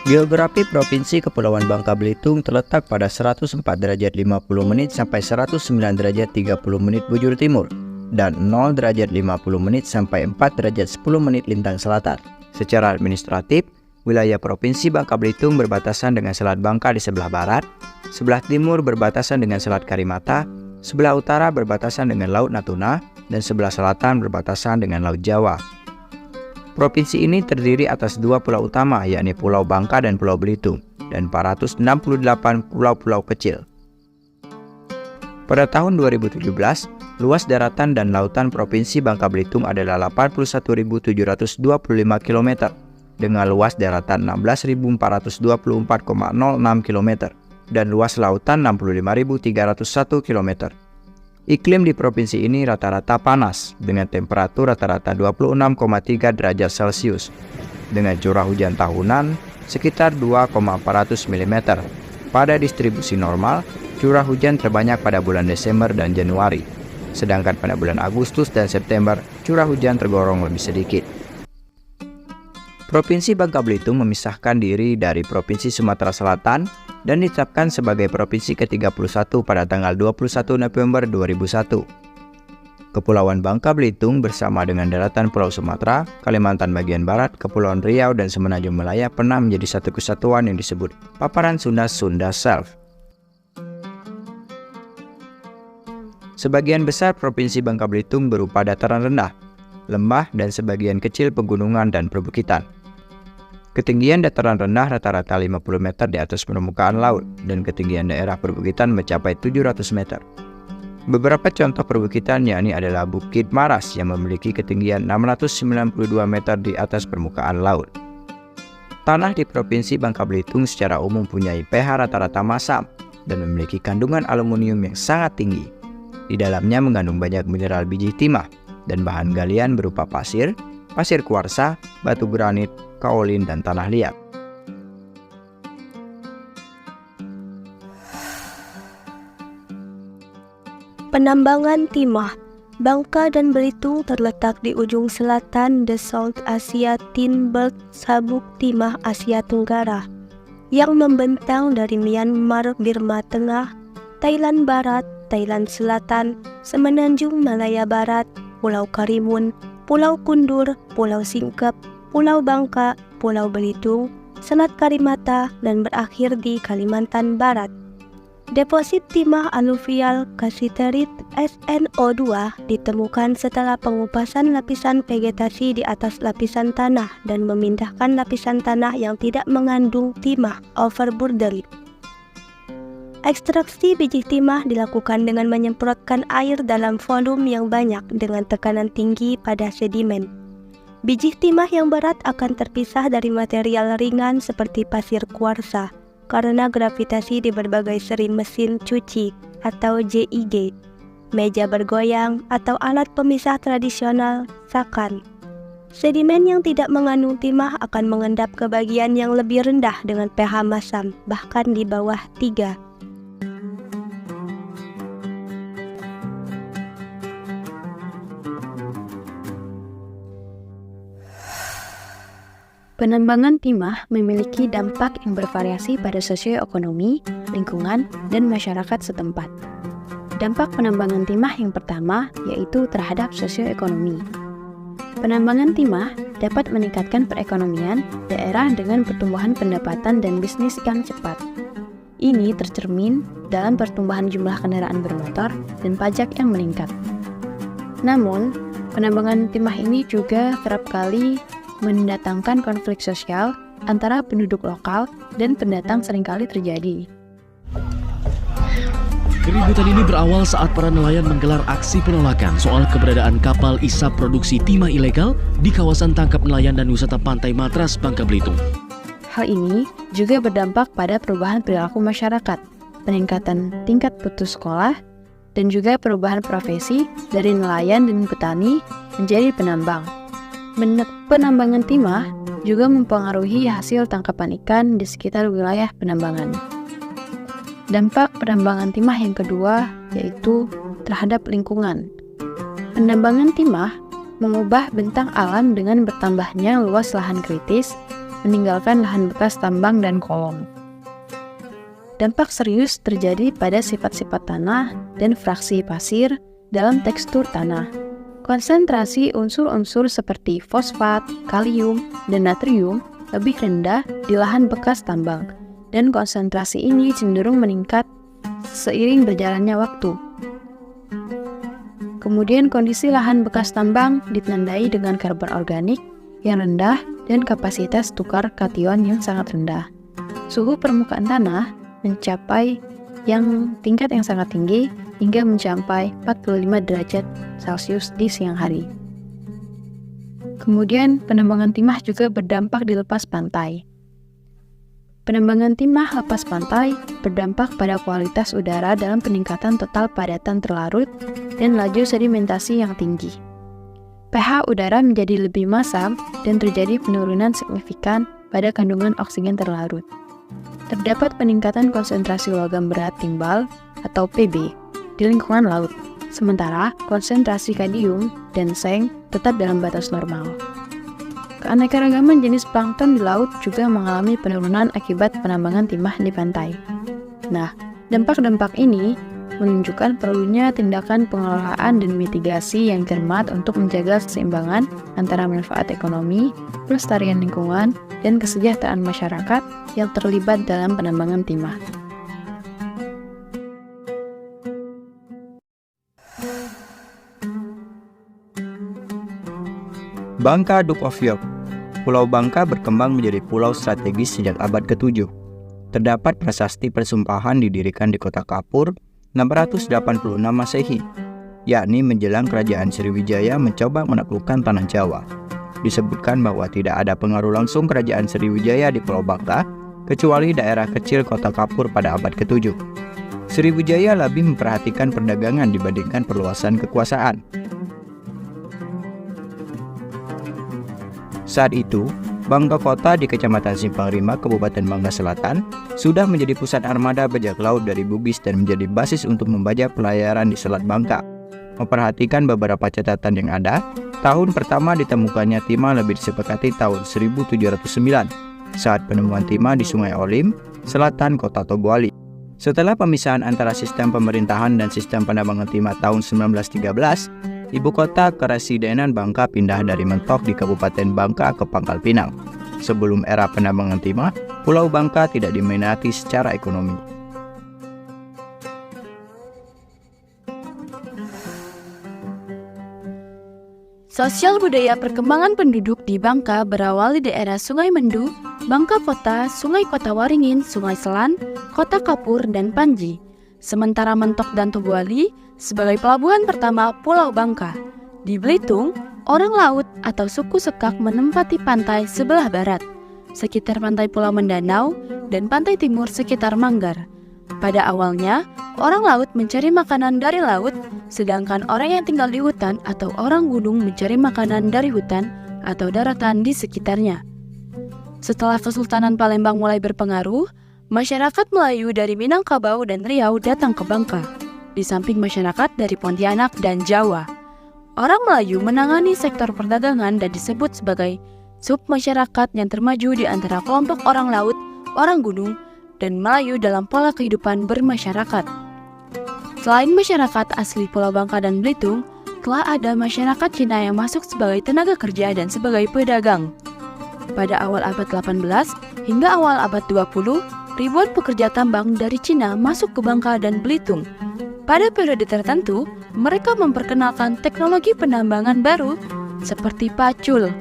Geografi Provinsi Kepulauan Bangka Belitung terletak pada 104 derajat 50 menit sampai 109 derajat 30 menit bujur timur dan 0 derajat 50 menit sampai 4 derajat 10 menit lintang selatan. Secara administratif, wilayah Provinsi Bangka Belitung berbatasan dengan Selat Bangka di sebelah barat, sebelah timur berbatasan dengan Selat Karimata, sebelah utara berbatasan dengan Laut Natuna, dan sebelah selatan berbatasan dengan Laut Jawa. Provinsi ini terdiri atas dua pulau utama, yakni Pulau Bangka dan Pulau Belitung, dan 468 pulau-pulau kecil. Pada tahun 2017, luas daratan dan lautan Provinsi Bangka Belitung adalah 81.725 km, dengan luas daratan 16.424,06 km, dan luas lautan 65.301 km. Iklim di provinsi ini rata-rata panas, dengan temperatur rata-rata 26,3 derajat Celcius, dengan curah hujan tahunan sekitar 2,400 mm. Pada distribusi normal, curah hujan terbanyak pada bulan Desember dan Januari, sedangkan pada bulan Agustus dan September, curah hujan tergolong lebih sedikit. Provinsi Bangka Belitung memisahkan diri dari Provinsi Sumatera Selatan dan ditetapkan sebagai Provinsi ke-31 pada tanggal 21 November 2001. Kepulauan Bangka Belitung bersama dengan daratan Pulau Sumatera, Kalimantan bagian Barat, Kepulauan Riau, dan Semenanjung Malaya pernah menjadi satu kesatuan yang disebut Paparan Sunda Self. Sebagian besar Provinsi Bangka Belitung berupa dataran rendah, lembah, dan sebagian kecil pegunungan dan perbukitan. Ketinggian dataran rendah rata-rata 50 meter di atas permukaan laut, dan ketinggian daerah perbukitan mencapai 700 meter. Beberapa contoh perbukitan yakni adalah Bukit Maras yang memiliki ketinggian 692 meter di atas permukaan laut. Tanah di Provinsi Bangka Belitung secara umum mempunyai pH rata-rata masam dan memiliki kandungan aluminium yang sangat tinggi. Di dalamnya mengandung banyak mineral biji timah dan bahan galian berupa pasir, pasir kuarsa, batu granit, kaolin, dan tanah liat. Penambangan timah. Bangka dan Belitung terletak di ujung selatan The South Asia Tinbelt Sabuk Timah Asia Tenggara yang membentang dari Myanmar, Burma Tengah, Thailand Barat, Thailand Selatan, Semenanjung Malaya Barat, Pulau Karimun, Pulau Kundur, Pulau Singkep, Pulau Bangka, Pulau Belitung, Selat Karimata, dan berakhir di Kalimantan Barat. Deposit timah aluvial kasiterit SNO2 ditemukan setelah pengupasan lapisan vegetasi di atas lapisan tanah dan memindahkan lapisan tanah yang tidak mengandung timah overburden. Ekstraksi biji timah dilakukan dengan menyemprotkan air dalam volume yang banyak dengan tekanan tinggi pada sedimen. Biji timah yang berat akan terpisah dari material ringan seperti pasir kuarsa karena gravitasi di berbagai seri mesin cuci atau JIG, meja bergoyang atau alat pemisah tradisional sakan. Sedimen yang tidak mengandung timah akan mengendap ke bagian yang lebih rendah dengan pH masam, bahkan di bawah 3. Penambangan timah memiliki dampak yang bervariasi pada sosioekonomi, lingkungan, dan masyarakat setempat. Dampak penambangan timah yang pertama yaitu terhadap sosioekonomi. Penambangan timah dapat meningkatkan perekonomian daerah dengan pertumbuhan pendapatan dan bisnis yang cepat. Ini tercermin dalam pertumbuhan jumlah kendaraan bermotor dan pajak yang meningkat. Namun, penambangan timah ini juga kerap kali mendatangkan konflik sosial antara penduduk lokal dan pendatang seringkali terjadi. Keributan ini berawal saat para nelayan menggelar aksi penolakan soal keberadaan kapal isap produksi timah ilegal di kawasan tangkap nelayan dan wisata pantai Matras, Bangka Belitung. Hal ini juga berdampak pada perubahan perilaku masyarakat, peningkatan tingkat putus sekolah, dan juga perubahan profesi dari nelayan dan petani menjadi penambang. Penambangan timah juga mempengaruhi hasil tangkapan ikan di sekitar wilayah penambangan. Dampak penambangan timah yang kedua yaitu terhadap lingkungan. Penambangan timah mengubah bentang alam dengan bertambahnya luas lahan kritis, meninggalkan lahan bekas tambang dan kolong. Dampak serius terjadi pada sifat-sifat tanah dan fraksi pasir dalam tekstur tanah. Konsentrasi unsur-unsur seperti fosfat, kalium, dan natrium lebih rendah di lahan bekas tambang, dan konsentrasi ini cenderung meningkat seiring berjalannya waktu. Kemudian kondisi lahan bekas tambang ditandai dengan karbon organik yang rendah dan kapasitas tukar kation yang sangat rendah. Suhu permukaan tanah mencapai tingkat yang sangat tinggi hingga mencapai 45 derajat Celcius di siang hari. Kemudian penambangan timah juga berdampak di lepas pantai. Penambangan timah lepas pantai berdampak pada kualitas udara dalam peningkatan total padatan terlarut dan laju sedimentasi yang tinggi. pH udara menjadi lebih masam dan terjadi penurunan signifikan pada kandungan oksigen terlarut. Terdapat peningkatan konsentrasi logam berat timbal atau Pb di lingkungan laut, sementara konsentrasi kadium dan seng tetap dalam batas normal. Keanekaragaman jenis plankton di laut juga mengalami penurunan akibat penambangan timah di pantai. Nah, dampak-dampak ini menunjukkan perlunya tindakan pengelolaan dan mitigasi yang cermat untuk menjaga keseimbangan antara manfaat ekonomi, pelestarian lingkungan, dan kesejahteraan masyarakat yang terlibat dalam penambangan timah. Bangka Duke of York. Pulau Bangka berkembang menjadi pulau strategis sejak abad ke-7. Terdapat prasasti persumpahan didirikan di kota Kapur 686 Masehi, yakni menjelang kerajaan Sriwijaya mencoba menaklukkan tanah Jawa. Disebutkan bahwa tidak ada pengaruh langsung kerajaan Sriwijaya di Pulau Bangka, kecuali daerah kecil kota Kapur pada abad ke-7. Sriwijaya lebih memperhatikan perdagangan dibandingkan perluasan kekuasaan. Saat itu, Bangka Kota di Kecamatan Simpang Rima, Kabupaten Bangka Selatan, sudah menjadi pusat armada bajak laut dari Bugis dan menjadi basis untuk membajak pelayaran di Selat Bangka. Memperhatikan beberapa catatan yang ada, tahun pertama ditemukannya timah lebih disepakati tahun 1709, saat penemuan timah di Sungai Olim, selatan kota Tobuali. Setelah pemisahan antara sistem pemerintahan dan sistem penambangan timah tahun 1913, ibu kota Keresidenan Bangka pindah dari Mentok di Kabupaten Bangka ke Pangkal Pinang. Sebelum era penambangan timah, Pulau Bangka tidak diminati secara ekonomi. Sosial budaya perkembangan penduduk di Bangka berawal di daerah Sungai Mendu, Bangka Kota, Sungai Kota Waringin, Sungai Selan, Kota Kapur, dan Panji. Sementara Mentok dan Tobuali sebagai pelabuhan pertama Pulau Bangka. Di Belitung, orang laut atau suku Sekak menempati pantai sebelah barat, sekitar pantai Pulau Mendanau, dan pantai timur sekitar Manggar. Pada awalnya, orang laut mencari makanan dari laut, sedangkan orang yang tinggal di hutan atau orang gunung mencari makanan dari hutan atau daratan di sekitarnya. Setelah Kesultanan Palembang mulai berpengaruh, masyarakat Melayu dari Minangkabau dan Riau datang ke Bangka, di samping masyarakat dari Pontianak dan Jawa. Orang Melayu menangani sektor perdagangan dan disebut sebagai submasyarakat yang termaju di antara kelompok orang laut, orang gunung, dan Melayu dalam pola kehidupan bermasyarakat. Selain masyarakat asli Pulau Bangka dan Belitung, telah ada masyarakat Cina yang masuk sebagai tenaga kerja dan sebagai pedagang. Pada awal abad 18 hingga awal abad 20, ribuan pekerja tambang dari Cina masuk ke Bangka dan Belitung. Pada periode tertentu, mereka memperkenalkan teknologi penambangan baru seperti pacul,